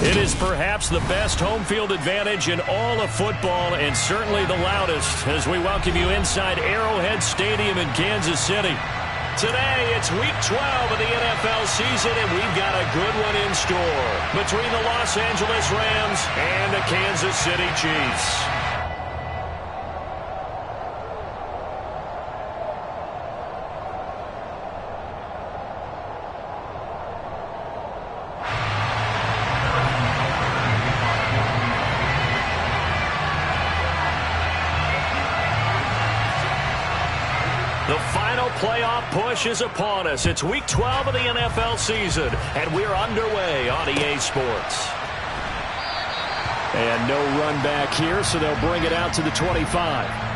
It is perhaps the best home field advantage in all of football and certainly the loudest as we welcome you inside Arrowhead Stadium in Kansas City. Today, it's Week 12 of the NFL season, and we've got a good one in store between the Los Angeles Rams and the Kansas City Chiefs. The final playoff push is upon us. It's Week 12 of the NFL season, and we're underway on EA Sports. And no run back here, so they'll bring it out to the 25.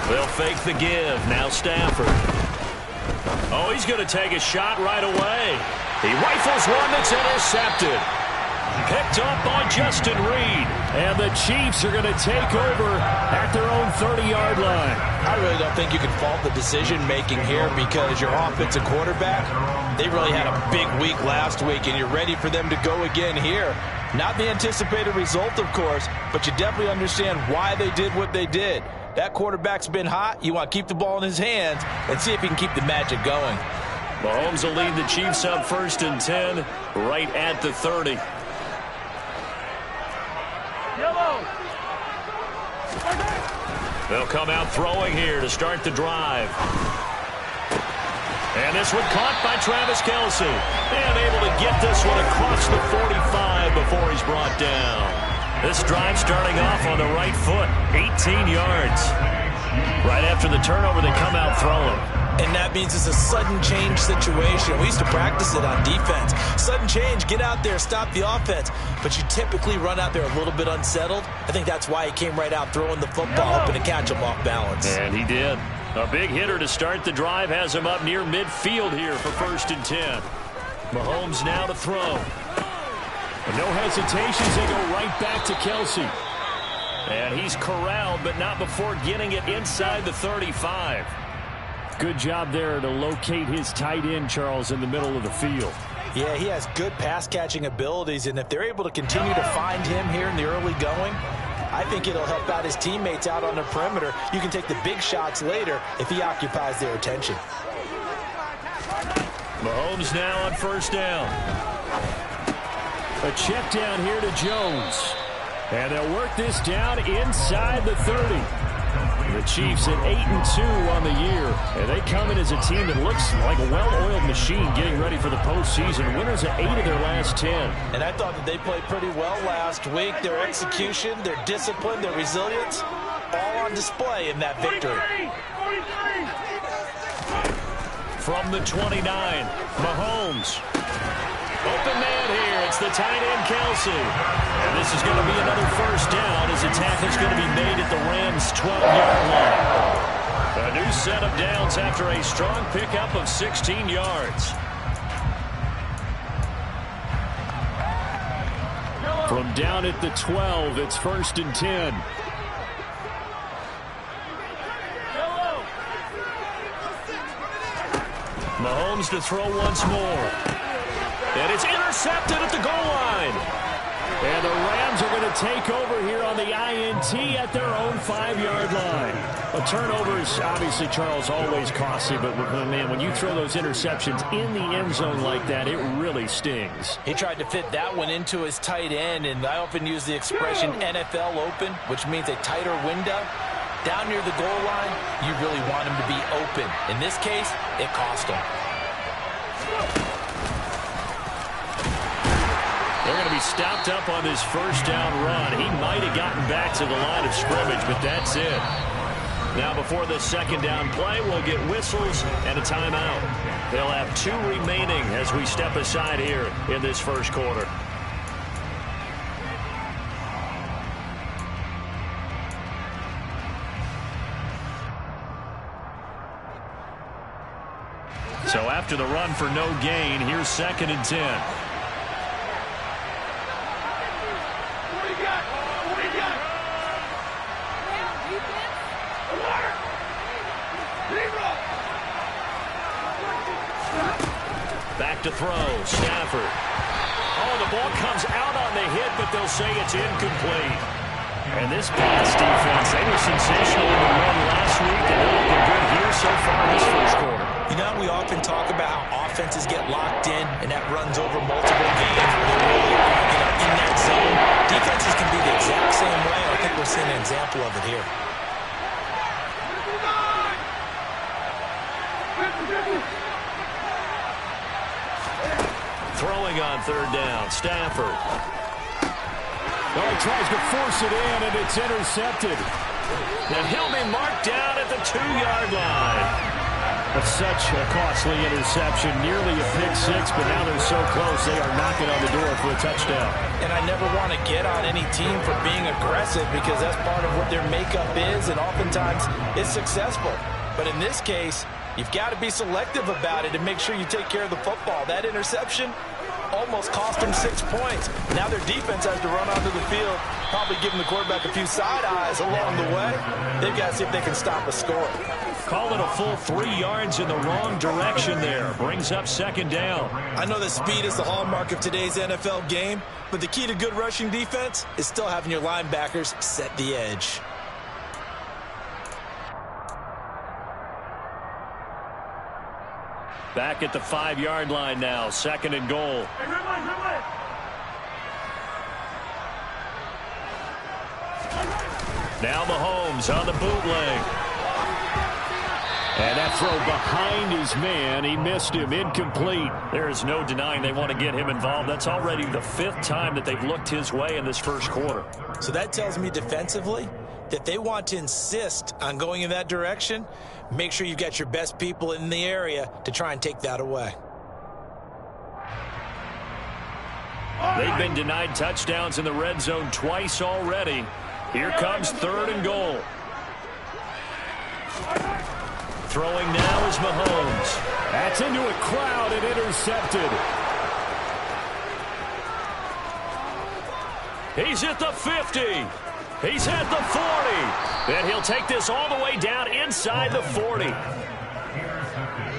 They'll fake the give. Now Stafford. Oh, he's going to take a shot right away. He rifles one that's intercepted. Picked up by Justin Reed. And the Chiefs are going to take over at their own 30-yard line. I really don't think you can fault the decision-making here because your offensive quarterback, they really had a big week last week, and you're ready for them to go again here. Not the anticipated result, of course, but you definitely understand why they did what they did. That quarterback's been hot. You want to keep the ball in his hands and see if he can keep the magic going. Mahomes will lead the Chiefs up 1st and 10 right at the 30. They'll come out throwing here to start the drive. And this one caught by Travis Kelce. And able to get this one across the 45 before he's brought down. This drive starting off on the right foot, 18 yards. Right after the turnover, they come out throwing. And that means it's a sudden change situation. We used to practice it on defense. Sudden change, get out there, stop the offense. But you typically run out there a little bit unsettled. I think that's why he came right out throwing the football, hoping to catch him off balance. And he did. A big hitter to start the drive has him up near midfield here for 1st and 10. Mahomes now to throw. No hesitations, they go right back to Kelce. And he's corralled, but not before getting it inside the 35. Good job there to locate his tight end, Charles, in the middle of the field. Yeah, he has good pass-catching abilities, and if they're able to continue to find him here in the early going, I think it'll help out his teammates out on the perimeter. You can take the big shots later if he occupies their attention. Mahomes now on 1st down. A check down here to Jones. And they'll work this down inside the 30. The Chiefs at 8-2 on the year. And they come in as a team that looks like a well-oiled machine getting ready for the postseason. Winners of 8 of their last 10. And I thought that they played pretty well last week. Their execution, their discipline, their resilience, all on display in that victory. From the 29, Mahomes. Open man here. It's the tight end, Kelsey. And this is going to be another first down as the tackle's going to be made at the Rams' 12-yard line. A new set of downs after a strong pickup of 16 yards. From down at the 12, it's 1st and 10. Mahomes to throw once more. And it's intercepted at the goal line. And the Rams are going to take over here on the INT at their own 5-yard line. A turnover is obviously, Charles, always costly, but man, when you throw those interceptions in the end zone like that, it really stings. He tried to fit that one into his tight end, and I often use the expression NFL open, which means a tighter window. Down near the goal line, you really want him to be open. In this case, it cost him. They're going to be stopped up on this first down run. He might have gotten back to the line of scrimmage, but that's it. Now before the second down play, we'll get whistles and a timeout. They'll have 2 remaining as we step aside here in this first quarter. So after the run for no gain, here's 2nd and 10. Back to throw, Stafford. Oh, the ball comes out on the hit, but they'll say it's incomplete. And this pass defense, they were sensational in the run last week, and they're looking good here so far this first quarter. You know, we often talk about how offenses get locked in, and that runs over multiple games where they're really, in that zone. Defenses can be the exact same way. I think we're seeing an example of it here. Throwing on 3rd down, Stafford. Oh, he tries to force it in, and it's intercepted. And he'll be marked down at the 2-yard line. That's such a costly interception, nearly a pick six, but now they're so close they are knocking on the door for a touchdown. And I never want to get on any team for being aggressive because that's part of what their makeup is, and oftentimes it's successful. But in this case, you've got to be selective about it and make sure you take care of the football. That interception almost cost them 6 points. Now their defense has to run onto the field, probably giving the quarterback a few side eyes along the way. They've got to see if they can stop a score. Call it a full 3 yards in the wrong direction there. Brings up 2nd down. I know that speed is the hallmark of today's NFL game, but the key to good rushing defense is still having your linebackers set the edge. Back at the 5-yard line now, 2nd and goal. Now Mahomes on the bootleg. And that throw behind his man, he missed him, incomplete. There is no denying they want to get him involved. That's already the 5th time that they've looked his way in this first quarter. So that tells me defensively that they want to insist on going in that direction. Make sure you've got your best people in the area to try and take that away. They've been denied touchdowns in the red zone twice already. Here comes 3rd and goal. Throwing now is Mahomes. That's into a crowd and intercepted. He's at the 50. He's at the 40. And he'll take this all the way down inside the 40.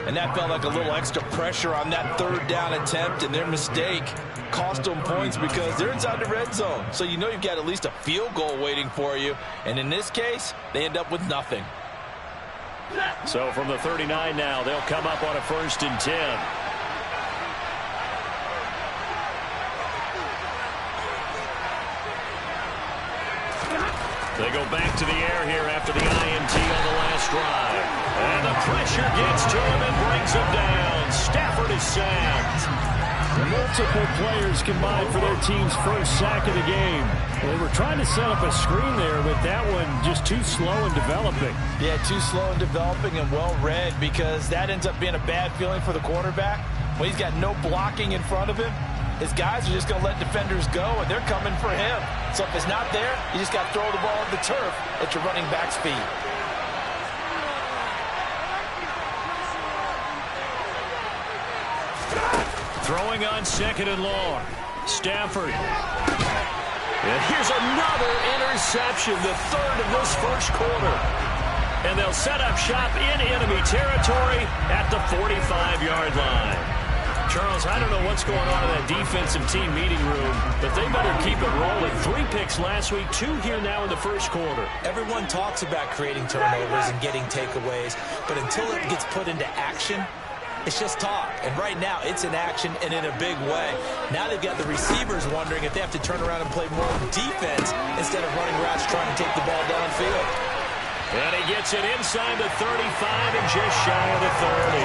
And that felt like a little extra pressure on that 3rd down attempt, and their mistake cost them points because they're inside the red zone. So you know you've got at least a field goal waiting for you. And in this case, they end up with nothing. So from the 39 now, they'll come up on a 1st and 10. They go back to the air here after the INT on the last drive. And the pressure gets to him and brings him down. Stafford is sacked. Multiple players combined for their team's first sack of the game. They were trying to set up a screen there, but that one just too slow in developing. Yeah, too slow in developing and well read, because that ends up being a bad feeling for the quarterback. When he's got no blocking in front of him, his guys are just going to let defenders go, and they're coming for him. So if it's not there, you just got to throw the ball at the turf at your running back's feet. Throwing on 2nd and long. Stafford. And here's another interception, the 3rd of this first quarter. And they'll set up shop in enemy territory at the 45-yard line. Charles, I don't know what's going on in that defensive team meeting room, but they better keep it rolling. 3 picks last week, 2 here now in the first quarter. Everyone talks about creating turnovers and getting takeaways, but until it gets put into action, it's just talk. And right now, it's in action and in a big way. Now they've got the receivers wondering if they have to turn around and play more defense instead of running routes trying to take the ball downfield. And he gets it inside the 35 and just shy of the 30.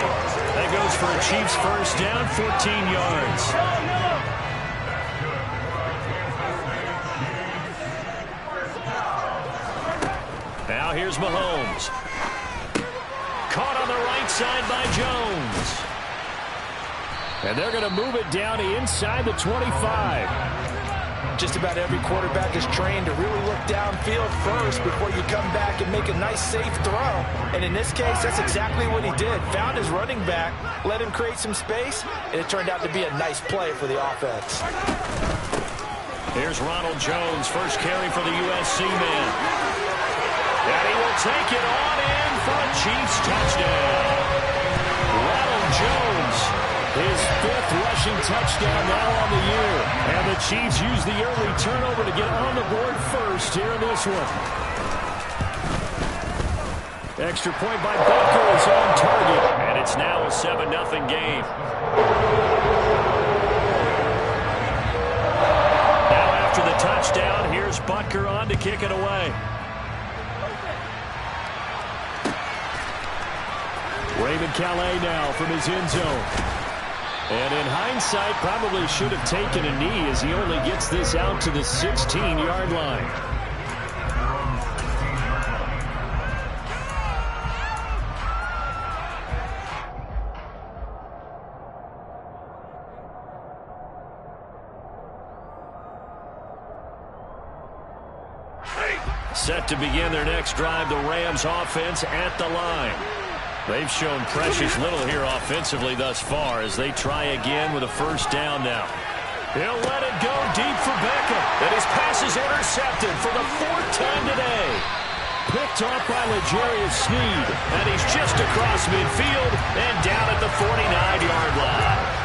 That goes for a Chiefs first down, 14 yards. Now here's Mahomes. Caught on the right side by Jones. And they're going to move it down to inside the 25. Just about every quarterback is trained to really look downfield first before you come back and make a nice, safe throw. And in this case, that's exactly what he did. Found his running back, let him create some space, and it turned out to be a nice play for the offense. Here's Ronald Jones, first carry for the USC man. And he will take it on in for a Chiefs touchdown. Ronald Jones, his 5th rushing touchdown now on the year. And the Chiefs use the early turnover to get on the board first here in this one. Extra point by Butker is on target. And it's now a 7-0 game. Now after the touchdown, here's Butker on to kick it away. Raymond Calais now from his end zone. And in hindsight, probably should have taken a knee as he only gets this out to the 16-yard line. Set to begin their next drive, the Rams offense at the line. They've shown precious little here offensively thus far as they try again with a first down now. He'll let it go deep for Beckham. And his pass is intercepted for the 4th time today. Picked off by L'Jarius Sneed. And he's just across midfield and down at the 49-yard line.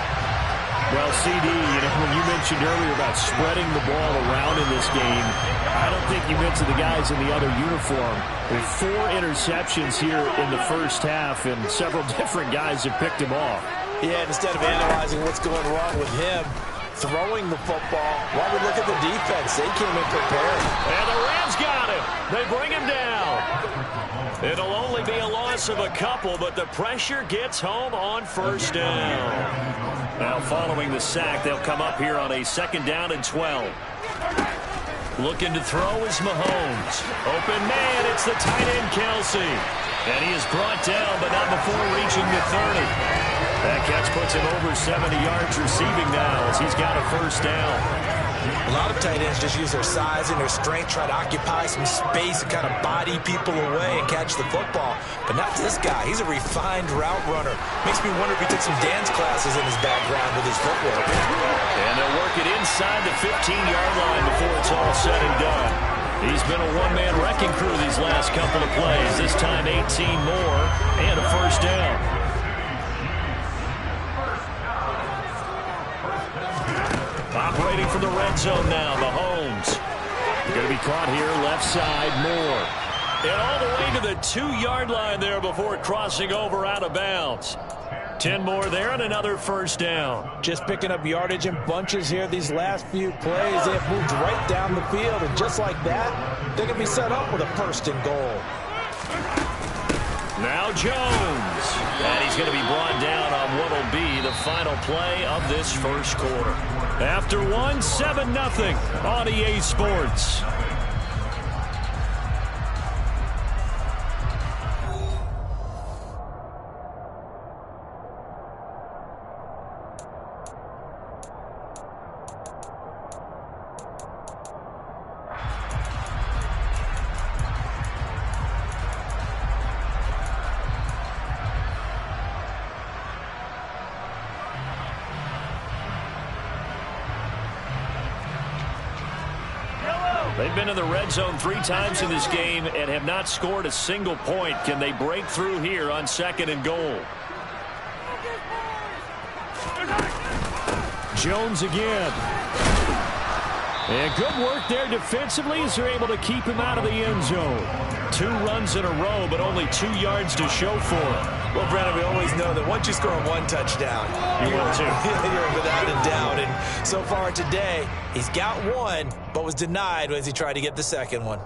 Well, CD, when you mentioned earlier about spreading the ball around in this game, I don't think you mentioned the guys in the other uniform. With 4 interceptions here in the first half, and several different guys have picked him off. Yeah, instead of analyzing what's going wrong with him, throwing the football, why we look at the defense? They came in prepared. And the Rams got him. They bring him down. It'll only be a loss of a couple, but the pressure gets home on first down. Now following the sack, they'll come up here on a 2nd down and 12. Looking to throw is Mahomes. Open man, it's the tight end Kelsey. And he is brought down, but not before reaching the 30. That catch puts him over 70 yards receiving now as he's got a first down. A lot of tight ends just use their size and their strength, try to occupy some space and kind of body people away and catch the football. But not this guy. He's a refined route runner. Makes me wonder if he took some dance classes in his background with his footwork. And they'll work it inside the 15-yard line before it's all said and done. He's been a one-man wrecking crew these last couple of plays. This time 18 more and a first down. Operating from the red zone now, Mahomes. Going to be caught here, left side, Moore. And all the way to the 2-yard line there before crossing over out of bounds. 10 more there and another first down. Just picking up yardage in bunches here these last few plays. They have moved right down the field, and just like that, they're going to be set up with a 1st and goal. Now Jones. And he's going to be brought down on what will be the final play of this first quarter. After 7-0 on EA Sports. been in the red zone 3 times in this game and have not scored a single point. Can they break through here on 2nd and goal? Jones again. And good work there defensively as they're able to keep him out of the end zone. 2 runs in a row, but only 2 yards to show for it. Well, Brandon, we always know that once you score 1 touchdown, you will too. You're without a doubt. And so far today, he's got 1, but was denied as he tried to get the 2nd one.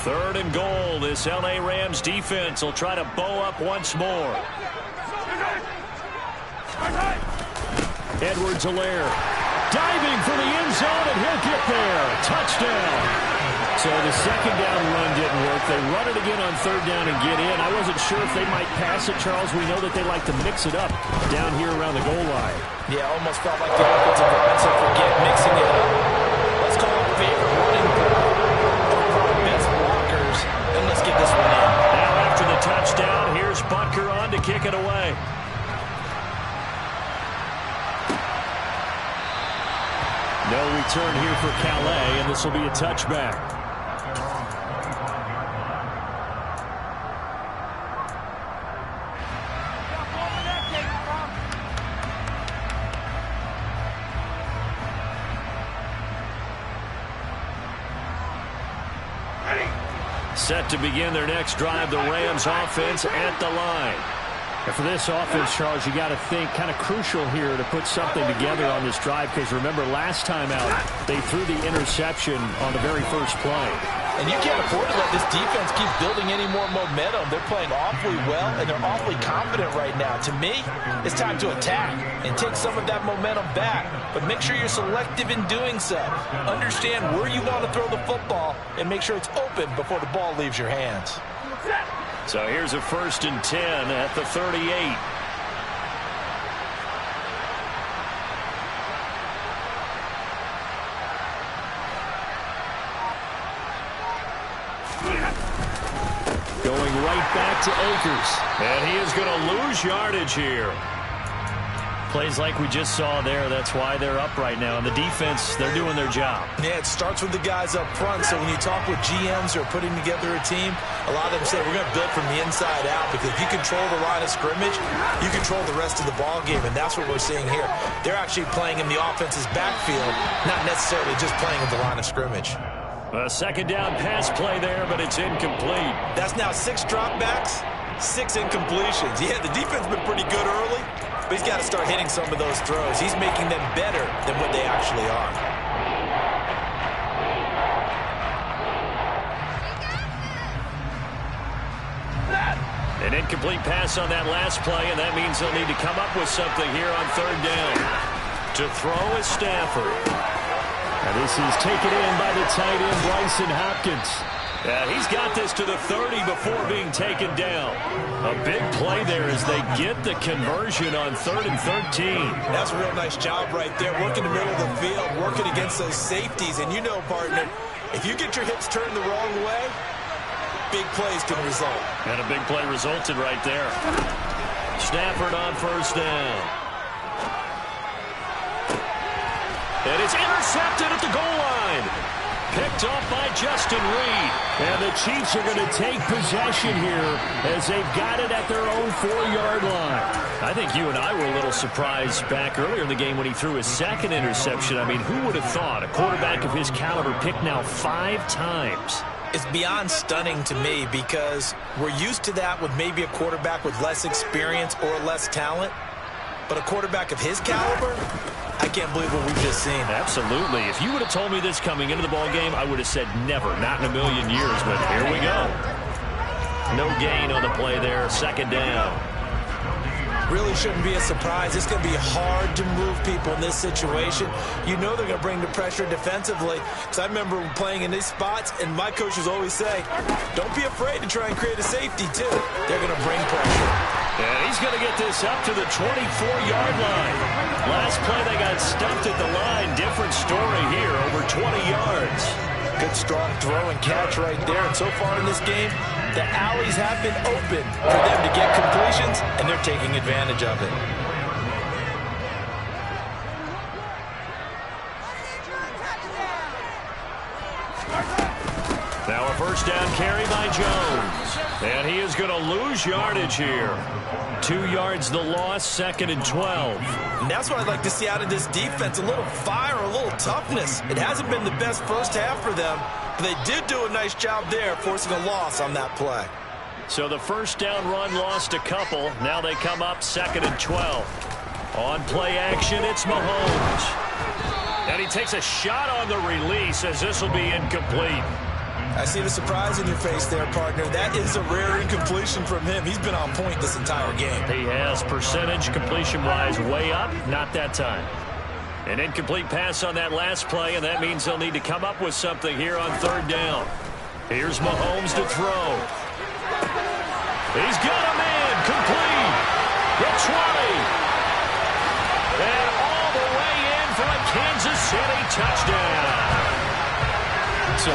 3rd and goal. This L.A. Rams defense will try to bow up once more. Edwards-Helaire diving for the end zone, and he'll get there. Touchdown. So the 2nd down run didn't work. They run it again on 3rd down and get in. I wasn't sure if they might pass it, Charles. We know that they like to mix it up down here around the goal line. Yeah, almost felt like the offensive line said, forget mixing it up. Let's call it favorite running play over our best blockers, and let's get this one in. Now after the touchdown, here's Butker on to kick it away. No return here for Calais, and this will be a touchback. Set to begin their next drive, the Rams offense at the line. And for this offense, Charles, you got to think kind of crucial here to put something together on this drive, because remember last time out they threw the interception on the very first play. And you can't afford to let this defense keep building any more momentum. They're playing awfully well, and they're awfully confident right now. To me, it's time to attack and take some of that momentum back. But make sure you're selective in doing so. Understand where you want to throw the football and make sure it's open before the ball leaves your hands. So here's a 1st and 10 at the 38. Going right back to Akers. And he is going to lose yardage here. Plays like we just saw there. That's why they're up right now. And the defense, they're doing their job. Yeah, it starts with the guys up front. So when you talk with GMs who are putting together a team, a lot of them say we're going to build from the inside out, because if you control the line of scrimmage, you control the rest of the ball game. And that's what we're seeing here. They're actually playing in the offense's backfield, not necessarily just playing in the line of scrimmage. A 2nd down pass play there, but it's incomplete. That's now 6 dropbacks, 6 incompletions. Yeah, the defense has been pretty good early, but he's got to start hitting some of those throws. He's making them better than what they actually are. An incomplete pass on that last play, and that means they'll need to come up with something here on 3rd down. To throw is Stafford. And this is taken in by the tight end, Bryson Hopkins. He's got this to the 30 before being taken down. A big play there as they get the conversion on 3rd and 13. That's a real nice job right there, working the middle of the field, working against those safeties. And you know, partner, if you get your hips turned the wrong way, big plays can result. And a big play resulted right there. Stafford on 1st down. And it's intercepted at the goal line. Picked off by Justin Reed. And the Chiefs are going to take possession here as they've got it at their own 4-yard line. I think you and I were a little surprised back earlier in the game when he threw his 2nd interception. I mean, who would have thought a quarterback of his caliber picked now 5 times? It's beyond stunning to me, because we're used to that with maybe a quarterback with less experience or less talent. But a quarterback of his caliber, I can't believe what we've just seen. Absolutely. If you would have told me this coming into the ball game, I would have said never, not in a million years. But here we go. No gain on the play there. 2nd down. Really shouldn't be a surprise. It's going to be hard to move people in this situation. You know they're going to bring the pressure defensively. Because I remember playing in these spots, and my coaches always say, don't be afraid to try and create a safety, too. They're going to bring pressure. And he's going to get this up to the 24-yard line. Last play, they got stumped at the line. Different story here, over 20 yards. Good strong throw and catch right there. And so far in this game, the alleys have been open for them to get completions, and they're taking advantage of it. Now a first down carry by Jones. And he is going to lose yardage here. 2 yards the loss, 2nd and 12. And that's what I'd like to see out of this defense. A little fire, a little toughness. It hasn't been the best first half for them, but they did do a nice job there, forcing a loss on that play. So the first down run lost a couple. Now they come up 2nd and 12. On play action, it's Mahomes. And he takes a shot on the release as this will be incomplete. I see the surprise in your face there, partner. That is a rare incompletion from him. He's been on point this entire game. He has percentage completion-wise way up. Not that time. An incomplete pass on that last play, and that means they'll need to come up with something here on 3rd down. Here's Mahomes to throw. He's got a man complete. The 20. And all the way in for a Kansas City touchdown. So 20-0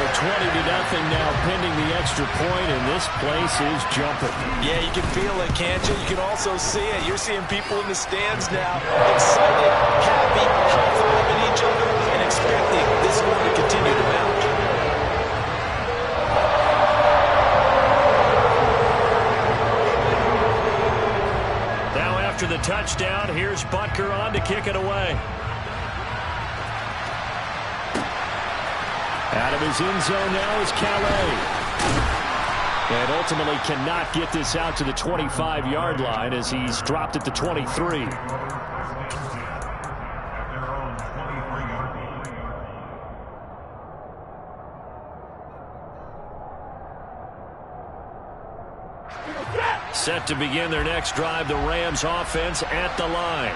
now pending the extra point, and this place is jumping. Yeah, you can feel it, can't you? You can also see it. You're seeing people in the stands now, excited, happy, high-fiving each other, and expecting this one to continue to mount. Now after the touchdown, here's Butker on to kick it away. Out of his end zone now is Calais. And ultimately cannot get this out to the 25-yard line as he's dropped at the 23. Set to begin their next drive, the Rams offense at the line.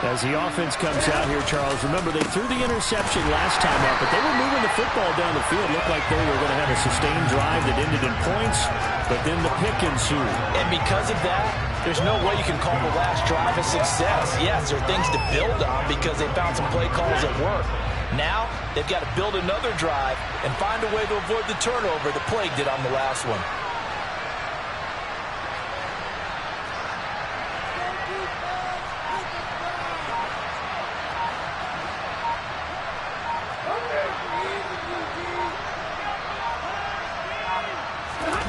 As the offense comes out here, Charles, remember they threw the interception last time out, but they were moving the football down the field. Looked like they were going to have a sustained drive that ended in points, but then the pick ensued. And because of that, there's no way you can call the last drive a success. Yes, there are things to build on because they found some play calls at work. Now, they've got to build another drive and find a way to avoid the turnover the plague did on the last one.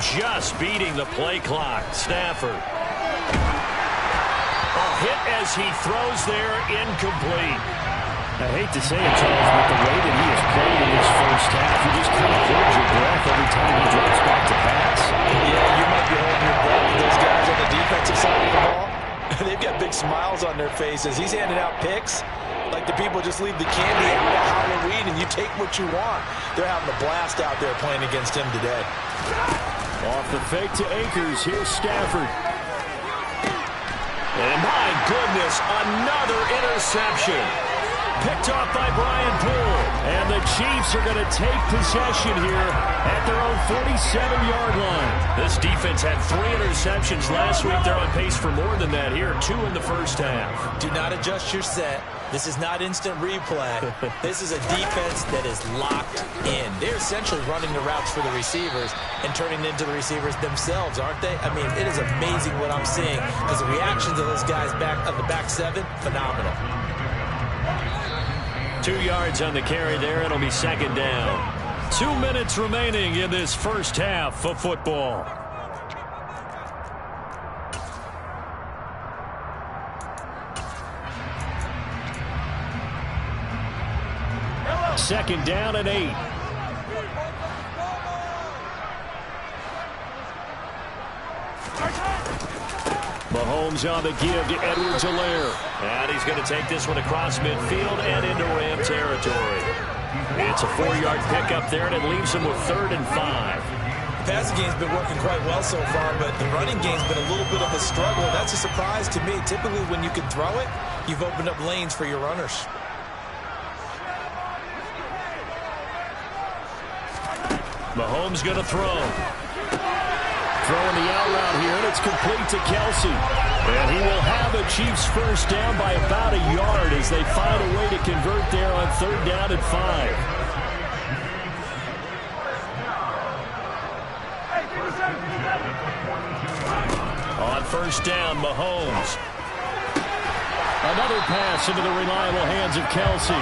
Just beating the play clock. Stafford. A hit as he throws there, incomplete. I hate to say it, Charles, but the way that he has played in this first half, you just kind of hold your breath every time he drops back to pass. Yeah, you might be holding your breath with those guys on the defensive side of the ball. They've got big smiles on their faces. He's handing out picks like the people just leave the candy out at Halloween and you take what you want. They're having a blast out there playing against him today. Off the fake to Akers. Here's Stafford. And my goodness, another interception. Picked off by Brian Poole. And the Chiefs are going to take possession here at their own 47-yard line. This defense had 3 interceptions last week. They're on pace for more than that here. 2 in the first half. Do not adjust your set. This is not instant replay. This is a defense that is locked in. They're essentially running the routes for the receivers and turning into the receivers themselves, aren't they? I mean, it is amazing what I'm seeing because the reactions of those guys back on the back 7, phenomenal. 2 yards on the carry there. It'll be 2nd down. 2 minutes remaining in this first half of football. Second down and 8. Mahomes on the give to Edwards-Helaire. And he's going to take this one across midfield and into Ram territory. It's a 4-yard pickup there, and it leaves him with 3rd and 5. The passing game's been working quite well so far, but the running game's been a little bit of a struggle. That's a surprise to me. Typically, when you can throw it, you've opened up lanes for your runners. Mahomes going to throw. Throwing the out route here, and it's complete to Kelsey. And he will have the Chiefs first down by about a yard as they find a way to convert there on 3rd down and 5. On first down, Mahomes. Another pass into the reliable hands of Kelsey.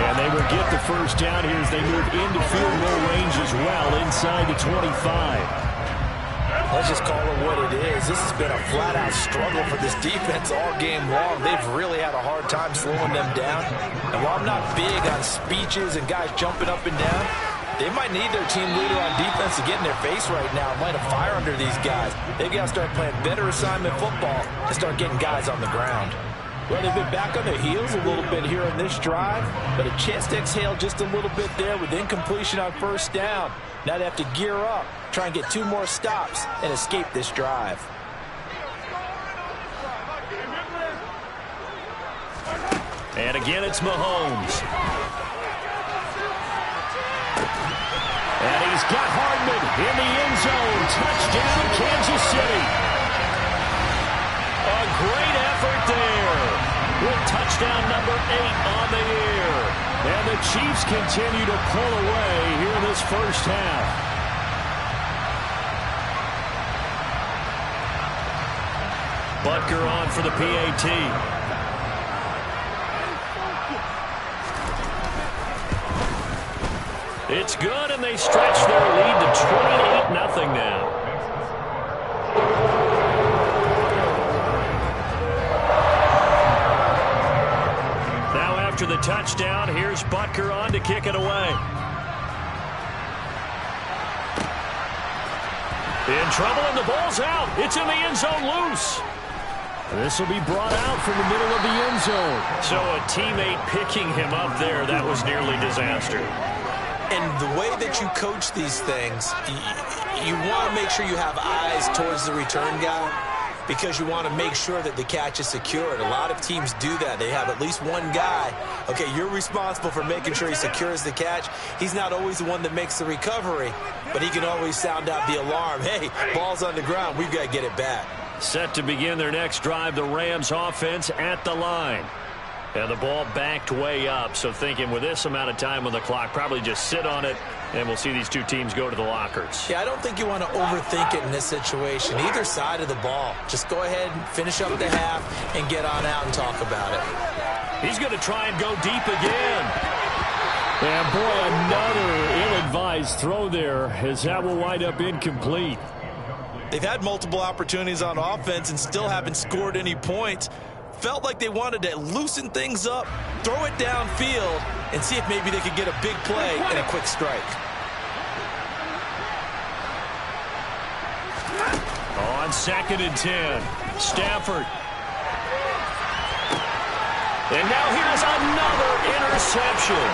And they will get the first down here as they move into field goal range as well, inside the 25. Let's just call it what it is. This has been a flat-out struggle for this defense all game long. They've really had a hard time slowing them down. And while I'm not big on speeches and guys jumping up and down, they might need their team leader on defense to get in their face right now and light a fire under these guys. They've got to start playing better assignment football and start getting guys on the ground. Well, they've been back on their heels a little bit here in this drive, but a chance to exhale just a little bit there with incompletion on first down. Now they have to gear up, try and get 2 more stops, and escape this drive. And again, it's Mahomes. And he's got Hardman in the end zone. Touchdown, Kansas City. A great effort there. With touchdown number 8 on the year. And the Chiefs continue to pull away here in this first half. Butker on for the PAT. It's good, and they stretch their lead to 28-0 now. Now after the touchdown, here's Butker on to kick it away. In trouble, and the ball's out. It's in the end zone loose. This will be brought out from the middle of the end zone. So a teammate picking him up there, that was nearly disaster. And the way that you coach these things, you want to make sure you have eyes towards the return guy because you want to make sure that the catch is secured. A lot of teams do that. They have at least one guy. Okay, you're responsible for making sure he secures the catch. He's not always the one that makes the recovery, but he can always sound out the alarm. Hey, ball's on the ground. We've got to get it back. Set to begin their next drive, the Rams offense at the line. And the ball backed way up, so thinking with this amount of time on the clock, probably just sit on it, and we'll see these two teams go to the lockers. Yeah, I don't think you want to overthink it in this situation. Either side of the ball. Just go ahead and finish up the half and get on out and talk about it. He's going to try and go deep again. And boy, another ill-advised throw there as that will wind up incomplete. They've had multiple opportunities on offense and still haven't scored any points. Felt like they wanted to loosen things up, throw it downfield, and see if maybe they could get a big play and a quick strike. On 2nd and 10, Stafford. And now here's another interception.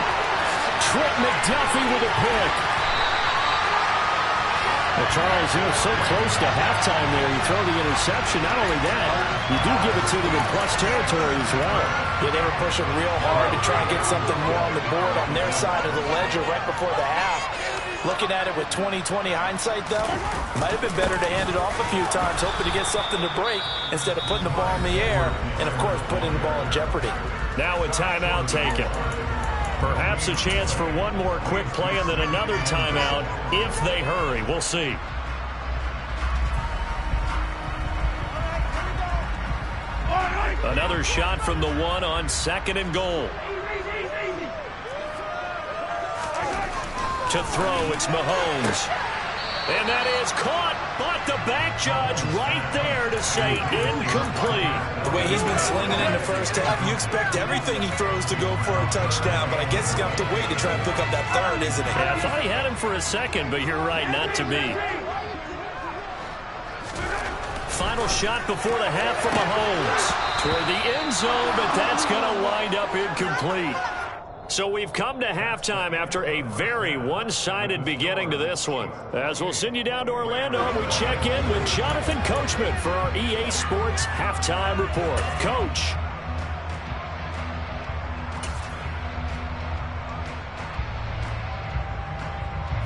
Trent McDuffie with a pick. Well, Charles, so close to halftime there. You throw the interception. Not only that, you do give it to them in plus territory as well. Yeah, they were pushing real hard to try and get something more on the board on their side of the ledger right before the half. Looking at it with 20/20 hindsight, though, might have been better to hand it off a few times, hoping to get something to break instead of putting the ball in the air and, of course, putting the ball in jeopardy. Now a timeout taken. Perhaps a chance for one more quick play and then another timeout if they hurry. We'll see. Another shot from the 1 on 2nd and goal. To throw, it's Mahomes. And that is caught, but the back judge right there to say incomplete. The way he's been slinging in the first half, you expect everything he throws to go for a touchdown, but I guess he's going to have to wait to try and pick up that third, isn't he? Yeah, I thought he had him for a second, but you're right, not to be. Final shot before the half from Mahomes. Toward the end zone, but that's going to wind up incomplete. So we've come to halftime after a very one-sided beginning to this one. As we'll send you down to Orlando, and we check in with Jonathan Coachman for our EA Sports Halftime Report. Coach.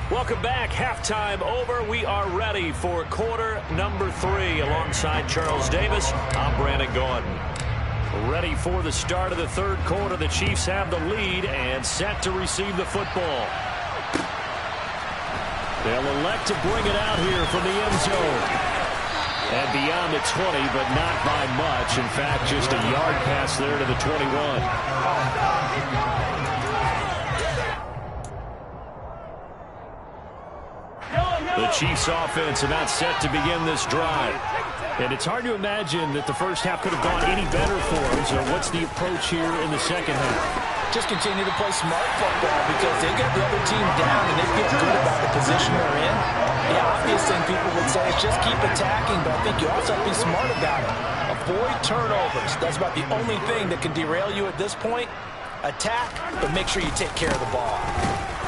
Welcome back. Halftime over. We are ready for quarter number 3. Alongside Charles Davis, I'm Brandon Gordon. Ready for the start of the third quarter. The Chiefs have the lead and set to receive the football. They'll elect to bring it out here from the end zone. And beyond the 20, but not by much. In fact, just a yard pass there to the 21. The Chiefs offense about set to begin this drive. And it's hard to imagine that the first half could have gone any better for them. So what's the approach here in the second half? Just continue to play smart football because they get the other team down and they feel good about the position they're in. The obvious thing people would say is just keep attacking, but I think you also have to be smart about it. Avoid turnovers. That's about the only thing that can derail you at this point. Attack, but make sure you take care of the ball.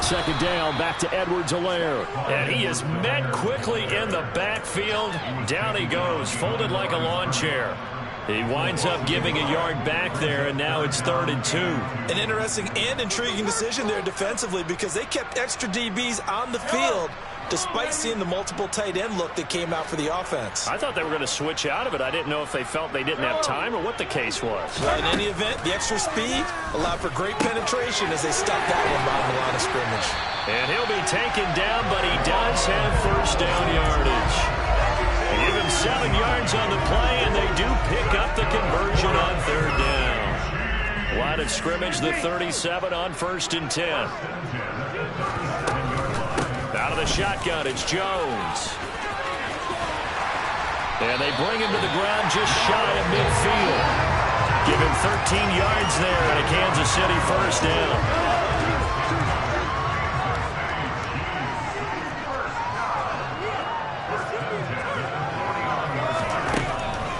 Second down, back to Edwards-Helaire. And he is met quickly in the backfield. Down he goes, folded like a lawn chair. He winds up giving a yard back there, and now it's 3rd and 2. An interesting and intriguing decision there defensively because they kept extra DBs on the field despite seeing the multiple tight end look that came out for the offense. I thought they were going to switch out of it. I didn't know if they felt they didn't have time or what the case was. Well, in any event, the extra speed allowed for great penetration as they stopped that one by the line of scrimmage. And he'll be taken down, but he does have first down yardage. They give him 7 yards on the play, and they do pick up the conversion on 3rd down. Line of scrimmage, the 37 on 1st and 10. Out of the shotgun, it's Jones. And they bring him to the ground just shy of midfield. Give him 13 yards there and a Kansas City first down.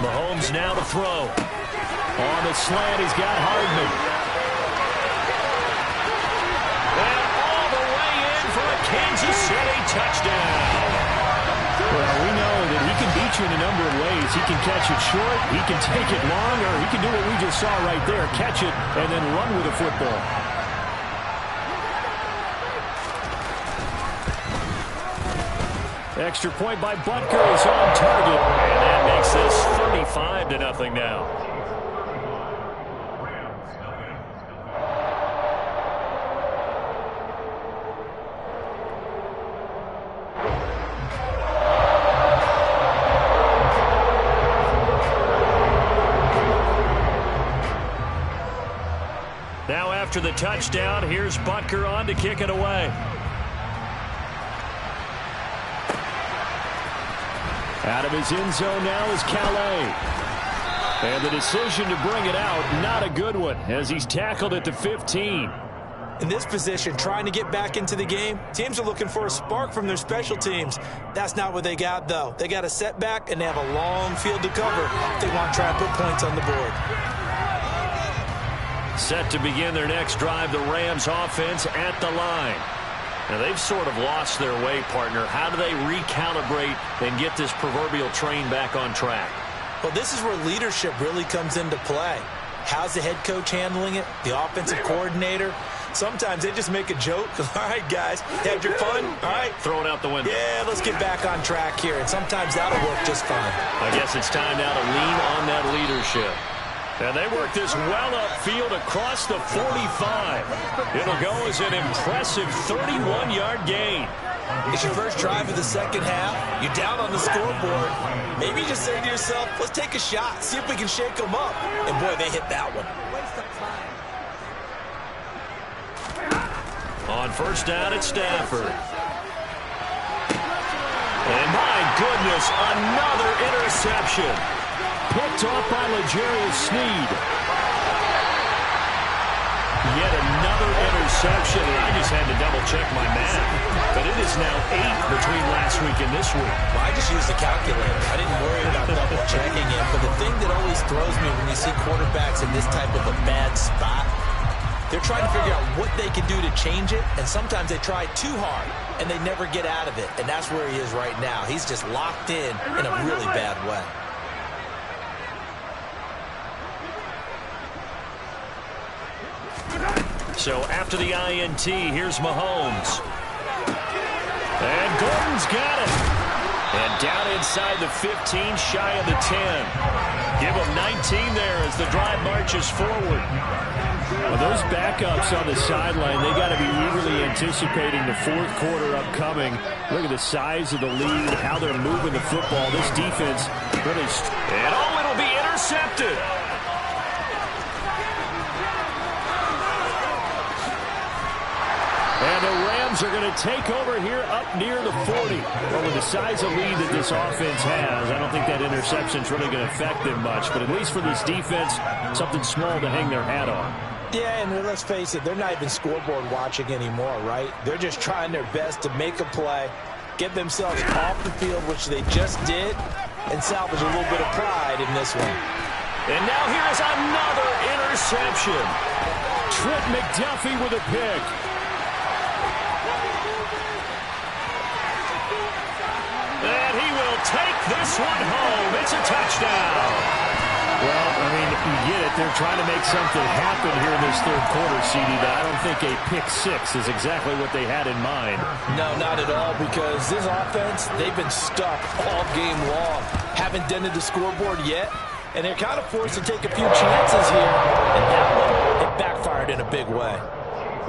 Mahomes now to throw. On the slant, he's got Hardman. And all the way in for a Kansas City touchdown. Well, we know that he can beat you in a number of ways. He can catch it short, he can take it long, or he can do what we just saw right there, catch it and then run with the football. Extra point by Butker is on target. And that makes this 35-0 now. Now after the touchdown, here's Butker on to kick it away. Out of his end zone now is Calais. And the decision to bring it out, not a good one, as he's tackled at the 15. In this position, trying to get back into the game, teams are looking for a spark from their special teams. That's not what they got, though. They got a setback, and they have a long field to cover if they want to try and put points on the board. Set to begin their next drive, the Rams offense at the line. Now, they've sort of lost their way, partner. How do they recalibrate and get this proverbial train back on track? Well, this is where leadership really comes into play. How's the head coach handling it? The offensive coordinator? Sometimes they just make a joke. All right, guys, had your fun? All right. Throw it out the window. Yeah, let's get back on track here. And sometimes that'll work just fine. I guess it's time now to lean on that leadership. And they work this well upfield across the 45. It'll go as an impressive 31-yard gain. It's your first drive of the second half. You're down on the scoreboard. Maybe you just say to yourself, let's take a shot, see if we can shake them up. And, boy, they hit that one. On first down at Stafford. And, my goodness, another interception. Picked off by L'Jarius Sneed. Yet another interception, and I just had to double-check my math. But it is now 8 between last week and this week. Well, I just used the calculator. I didn't worry about double-checking it. But the thing that always throws me when you see quarterbacks in this type of a bad spot, they're trying to figure out what they can do to change it, and sometimes they try too hard, and they never get out of it. And that's where he is right now. He's just locked in a really bad way. So after the INT, here's Mahomes. And Gordon's got it. And down inside the 15, shy of the 10. Give him 19 there as the drive marches forward. Well, those backups on the sideline, they got to be eagerly anticipating the fourth quarter upcoming. Look at the size of the lead, how they're moving the football. This defense And oh, it'll be intercepted. And the Rams are going to take over here up near the 40. Well, with the size of lead that this offense has, I don't think that interception's really going to affect them much. But at least for this defense, something small to hang their hat on. Yeah, and let's face it, they're not even scoreboard watching anymore, right? They're just trying their best to make a play, get themselves off the field, which they just did, and salvage a little bit of pride in this one. And now here is another interception. Trent McDuffie with a pick. And he will take this one home. It's a touchdown. Well, I mean, you get it. They're trying to make something happen here in this third quarter, CD, but I don't think a pick six is exactly what they had in mind. No, not at all, because this offense, they've been stuck all game long. Haven't dented the scoreboard yet, and they're kind of forced to take a few chances here, and that one, it backfired in a big way.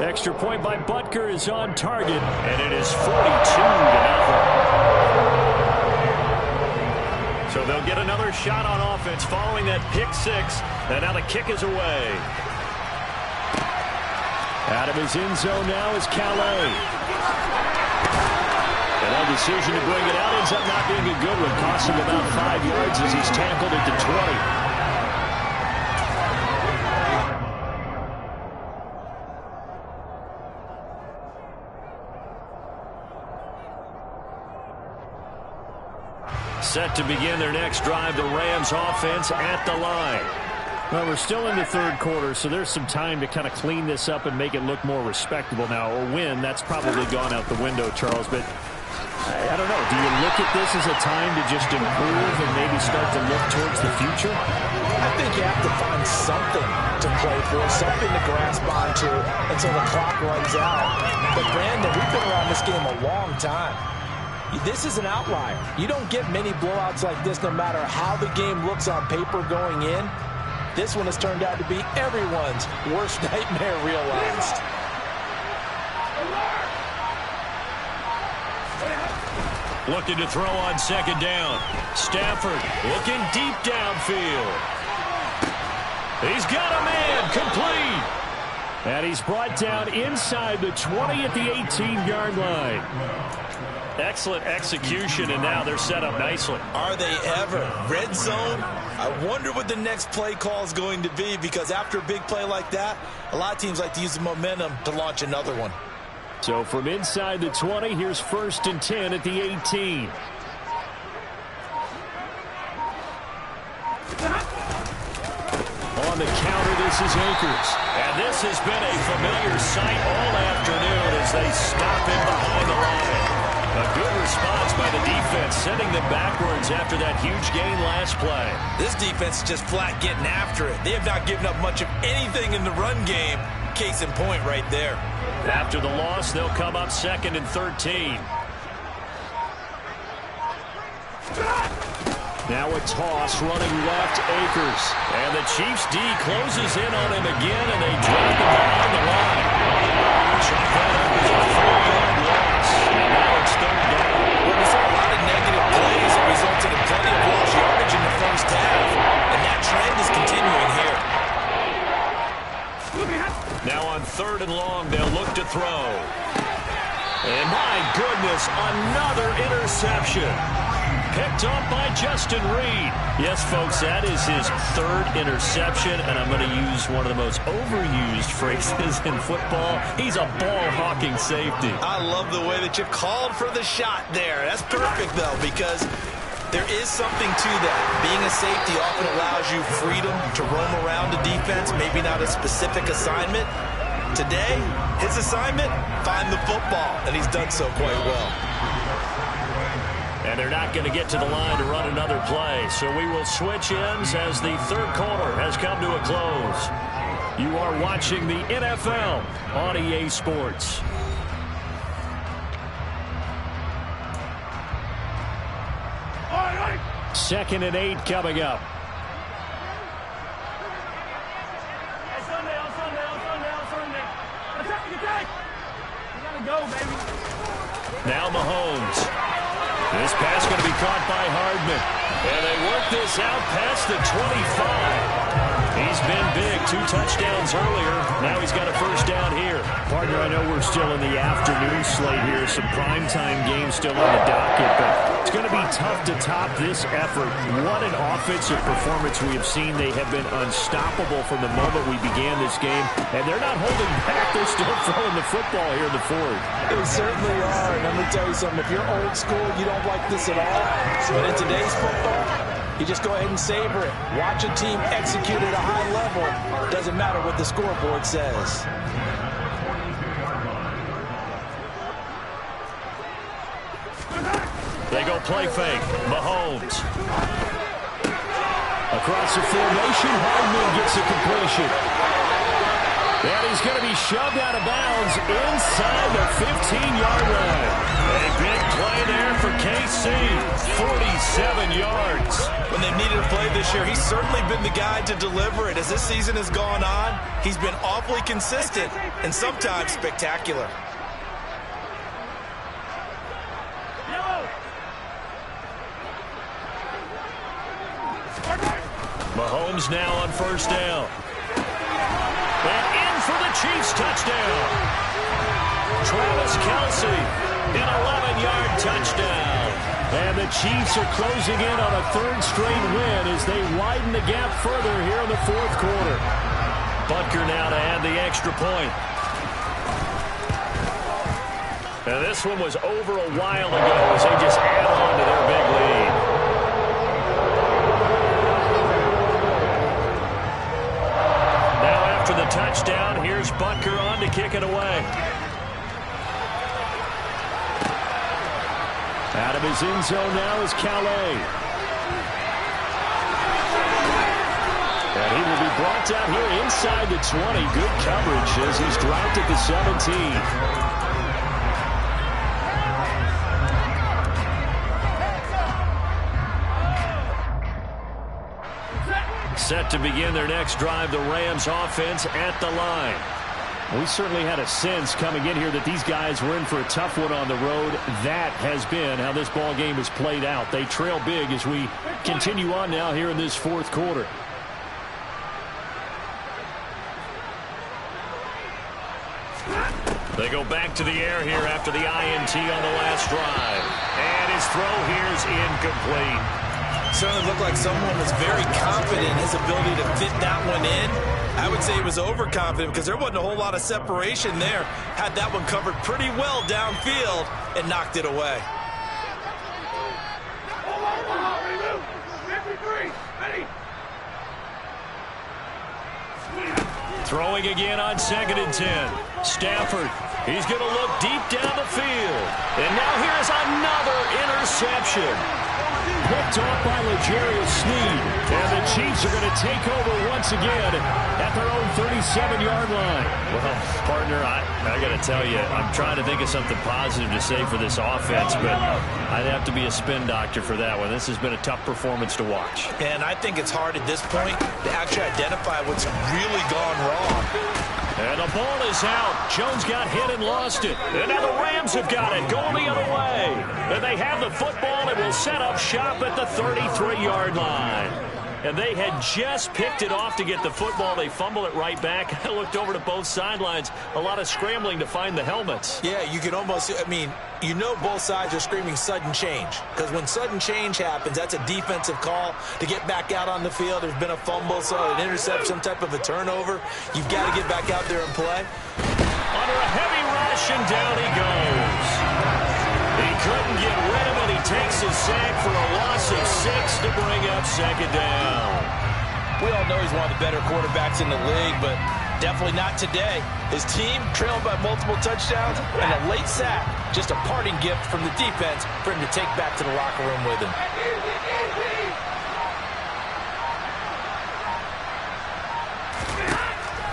Extra point by Butker is on target, and it is 42-0. So they'll get another shot on offense following that pick six. And now the kick is away. Out of his end zone now is Calais. And that decision to bring it out ends up not being a good one. Costs him about 5 yards as he's tackled at the 20. Set to begin their next drive, the Rams offense at the line. Well, we're still in the third quarter, so there's some time to kind of clean this up and make it look more respectable now. A win, that's probably gone out the window, Charles, but I don't know. Do you look at this as a time to just improve and maybe start to look towards the future? I think you have to find something to play for, something to grasp onto until the clock runs out. But, Brandon, we've been around this game a long time. This is an outlier. You don't get many blowouts like this no matter how the game looks on paper going in. This one has turned out to be everyone's worst nightmare realized. Looking to throw on second down. Stafford looking deep downfield. He's got a man complete. And he's brought down inside the 20 at the 18-yard line. Excellent execution, and now they're set up nicely. Are they ever? Red zone? I wonder what the next play call is going to be, because after a big play like that, a lot of teams like to use the momentum to launch another one. So from inside the 20, here's 1st and 10 at the 18. On the counter, this is Akers. And this has been a familiar sight all afternoon as they stop him behind the line. A good response by the defense, sending them backwards after that huge gain last play. This defense is just flat getting after it. They have not given up much of anything in the run game. Case in point right there. After the loss, they'll come up 2nd and 13. Now a toss running left, Akers. And the Chiefs D closes in on him again, and they drop him behind the line. Chalk that up as a 4-yard loss. And now it's 3rd down. Well, we saw a lot of negative plays that resulted in plenty of lost yardage in the first half. And that trend is continuing here. Now on 3rd and long, they'll look to throw. And my goodness, another interception. Picked up by Justin Reed. Yes, folks, that is his 3rd interception, and I'm going to use one of the most overused phrases in football. He's a ball-hawking safety. I love the way that you called for the shot there. That's perfect, though, because there is something to that. Being a safety often allows you freedom to roam around the defense, maybe not a specific assignment. Today, his assignment, find the football, and he's done so quite well. And they're not going to get to the line to run another play. So we will switch ends as the 3rd quarter has come to a close. You are watching the NFL on EA Sports. Second and 8 coming up. Now Mahomes. This pass going to be caught by Hardman. And they work this out past the 25. He's been big. 2 touchdowns earlier. Now he's got a first down here. Partner, I know we're still in the afternoon slate here. Some primetime games still on the docket, but it's going to be tough to top this effort. What an offensive performance we have seen. They have been unstoppable from the moment we began this game, and they're not holding back. They're still throwing the football here in the fourth. They certainly are. And let me tell you something. If you're old school, you don't like this at all. But in today's football, you just go ahead and savor it. Watch a team execute at a high level. Doesn't matter what the scoreboard says. They go play fake. Mahomes. Across the formation, Hardman gets a completion. And he's going to be shoved out of bounds inside the 15-yard line. A big play there for KC. 47 yards. When they needed a play this year, he's certainly been the guy to deliver it. As this season has gone on, he's been awfully consistent and sometimes spectacular. Mahomes now on first down. And in for the Chiefs touchdown. Travis Kelce, an 11-yard touchdown. And the Chiefs are closing in on a 3rd straight win as they widen the gap further here in the 4th quarter. Butker now to add the extra point. And this one was over a while ago as they just add on to their big lead. Now after the touchdown, here's Butker on to kick it away. Out of his end zone now is Calais. And he will be brought down here inside the 20. Good coverage as he's dropped at the 17. Set to begin their next drive, the Rams offense at the line. We certainly had a sense coming in here that these guys were in for a tough one on the road. That has been how this ball game has played out. They trail big as we continue on now here in this 4th quarter. They go back to the air here after the INT on the last drive. And his throw here is incomplete. Certainly looked like someone was very confident in his ability to fit that one in. I would say he was overconfident because there wasn't a whole lot of separation there. Had that one covered pretty well downfield and knocked it away. Throwing again on 2nd and 10. Stafford, he's going to look deep down the field. And now here's another interception. Picked off by L'Jarius Sneed. And the Chiefs are going to take over once again at their own 37-yard line. Well, partner, I got to tell you, I'm trying to think of something positive to say for this offense, but I'd have to be a spin doctor for that one. This has been a tough performance to watch. And I think it's hard at this point to actually identify what's really gone wrong. And the ball is out. Jones got hit and lost it. And now the Rams have got it, going the other way. And they have the football and will set up shop at the 33-yard line. And they had just picked it off to get the football. They fumble it right back. I looked over to both sidelines. A lot of scrambling to find the helmets. Yeah, you can almost, you know both sides are screaming sudden change. Because when sudden change happens, that's a defensive call to get back out on the field. There's been a fumble, so an intercept, some type of a turnover. You've got to get back out there and play. Under a heavy rush, and down he goes. He couldn't get rid of it. He takes a sack for a loss of 6 to bring up 2nd down. We all know he's one of the better quarterbacks in the league, but definitely not today. His team trailed by multiple touchdowns and a late sack. Just a parting gift from the defense for him to take back to the locker room with him.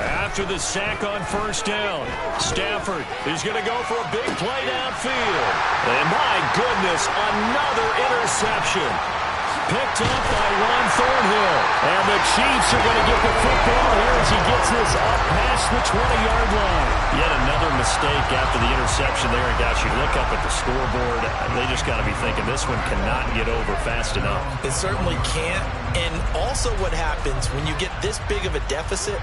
After the sack on first down, Stafford is going to go for a big play downfield. And my goodness, another interception. Picked up by Ron Thornhill. And the Chiefs are going to get the football here as he gets this up past the 20-yard line. Yet another mistake after the interception there. And gosh, you look up at the scoreboard, they just got to be thinking this one cannot get over fast enough. It certainly can't. And also what happens when you get this big of a deficit,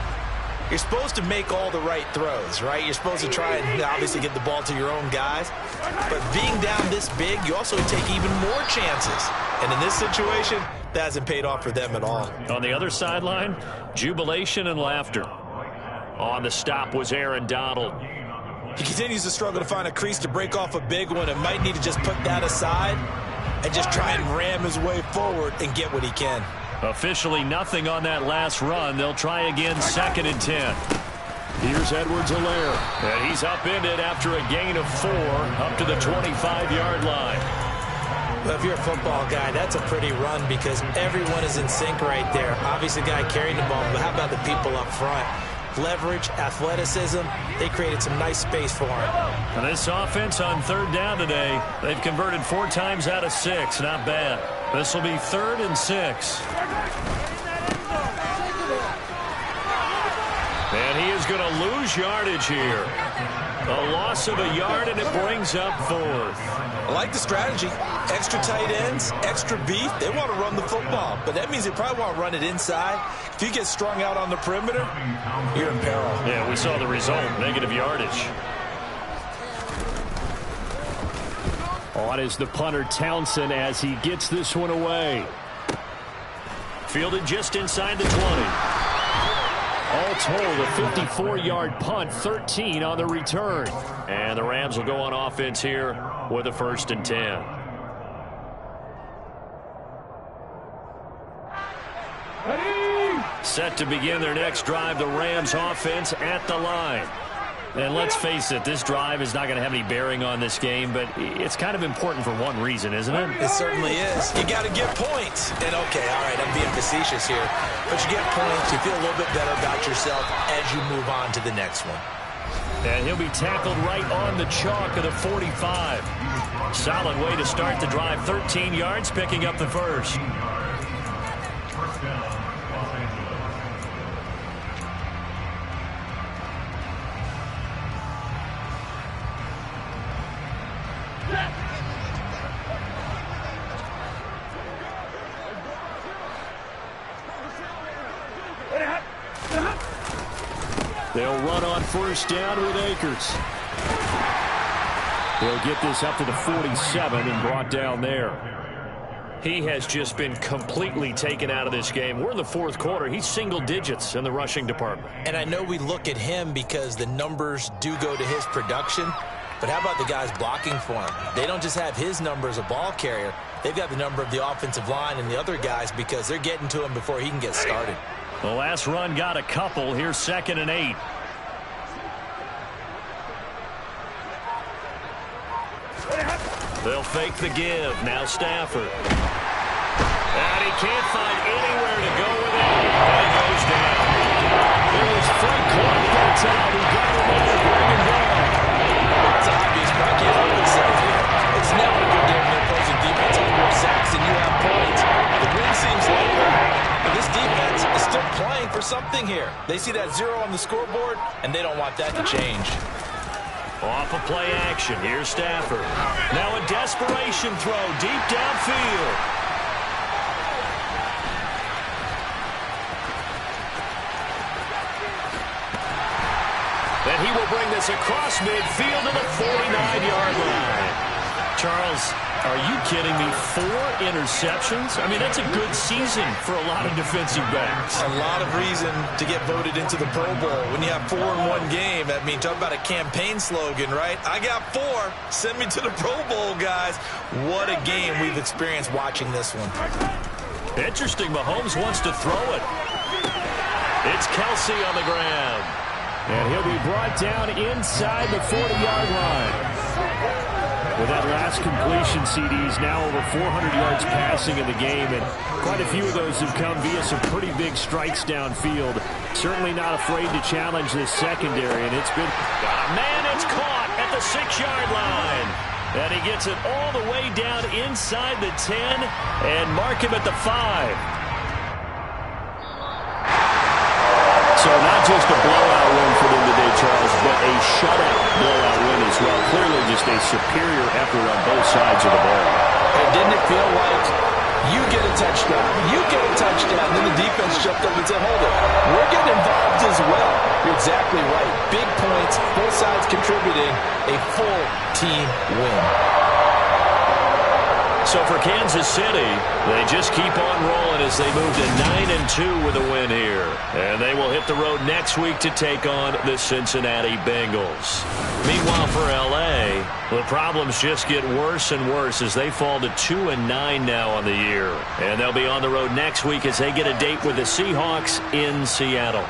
you're supposed to make all the right throws, right? You're supposed to try and obviously get the ball to your own guys. But being down this big, you also take even more chances. And in this situation, that hasn't paid off for them at all. On the other sideline, jubilation and laughter. On the stop was Aaron Donald. He continues to struggle to find a crease to break off a big one and might need to just put that aside and just try and ram his way forward and get what he can. Officially nothing on that last run. They'll try again, 2nd and 10. Here's Edwards-Helaire. And he's upended after a gain of 4 up to the 25-yard line. Well, if you're a football guy, that's a pretty run because everyone is in sync right there. Obviously, the guy carrying the ball, but how about the people up front? Leverage, athleticism, they created some nice space for him. And this offense on 3rd down today, they've converted 4 times out of 6. Not bad. This will be 3rd and 6. And he is going to lose yardage here. A loss of a yard, and it brings up 4th. I like the strategy. Extra tight ends, extra beef. They want to run the football, but that means they probably want to run it inside. If you get strung out on the perimeter, you're in peril. Yeah, we saw the result, negative yardage. On is the punter Townsend as he gets this one away. Fielded just inside the 20. All told, a 54-yard punt, 13 on the return. And the Rams will go on offense here with a 1st and 10. Set to begin their next drive, the Rams offense at the line. And let's face it, this drive is not going to have any bearing on this game, but it's kind of important for one reason, isn't it? It certainly is. You got to get points. And, okay, all right, I'm being facetious here. But you get points, you feel a little bit better about yourself as you move on to the next one. And he'll be tackled right on the chalk of the 45. Solid way to start the drive. 13 yards, picking up the 1st. They'll run on 1st down with Akers. They'll get this up to the 47 and brought down there. He has just been completely taken out of this game. We're in the 4th quarter. He's single digits in the rushing department. And I know we look at him because the numbers do go to his production. But how about the guys blocking for him? They don't just have his number as a ball carrier. They've got the number of the offensive line and the other guys because they're getting to him before he can get started. The last run got a couple. Here's 2nd and 8. They'll fake the give. Now Stafford. And he can't find anywhere to go with it. And he goes down. It was Frank Clark that's out. He got him over to bring him down. It's obvious, but I can't help but say here. It's never a good day when the opposing defense has more sacks and you have points. The win seems likely, but this defense is still playing for something here. They see that 0 on the scoreboard, and they don't want that to change. Off of play action. Here's Stafford. Now a desperation throw deep downfield. And he will bring this across midfield to the 49-yard line. Charles, are you kidding me? 4 interceptions? I mean, that's a good season for a lot of defensive backs. A lot of reason to get voted into the Pro Bowl. When you have 4 in one game, I mean, talk about a campaign slogan, right? I got 4. Send me to the Pro Bowl, guys. What a game we've experienced watching this one. Interesting. Mahomes wants to throw it. It's Kelsey on the ground. And he'll be brought down inside the 40-yard line. With that last completion, CD's now over 400 yards passing in the game, and quite a few of those have come via some pretty big strikes downfield. Certainly not afraid to challenge this secondary, and it's been... Man, it's caught at the 6-yard line. And he gets it all the way down inside the 10 and mark him at the 5. So not just a blowout win for them today, Charles, but a shutout blowout win as well. Clearly just a superior effort on both sides of the ball. And didn't it feel like you get a touchdown, then the defense jumped up and said, hold it, we're getting involved as well. You're exactly right. Big points, both sides contributing, a full team win. So for Kansas City, they just keep on rolling as they move to 9-2 with a win here. And they will hit the road next week to take on the Cincinnati Bengals. Meanwhile for L.A., the problems just get worse and worse as they fall to 2-9 now on the year. And they'll be on the road next week as they get a date with the Seahawks in Seattle.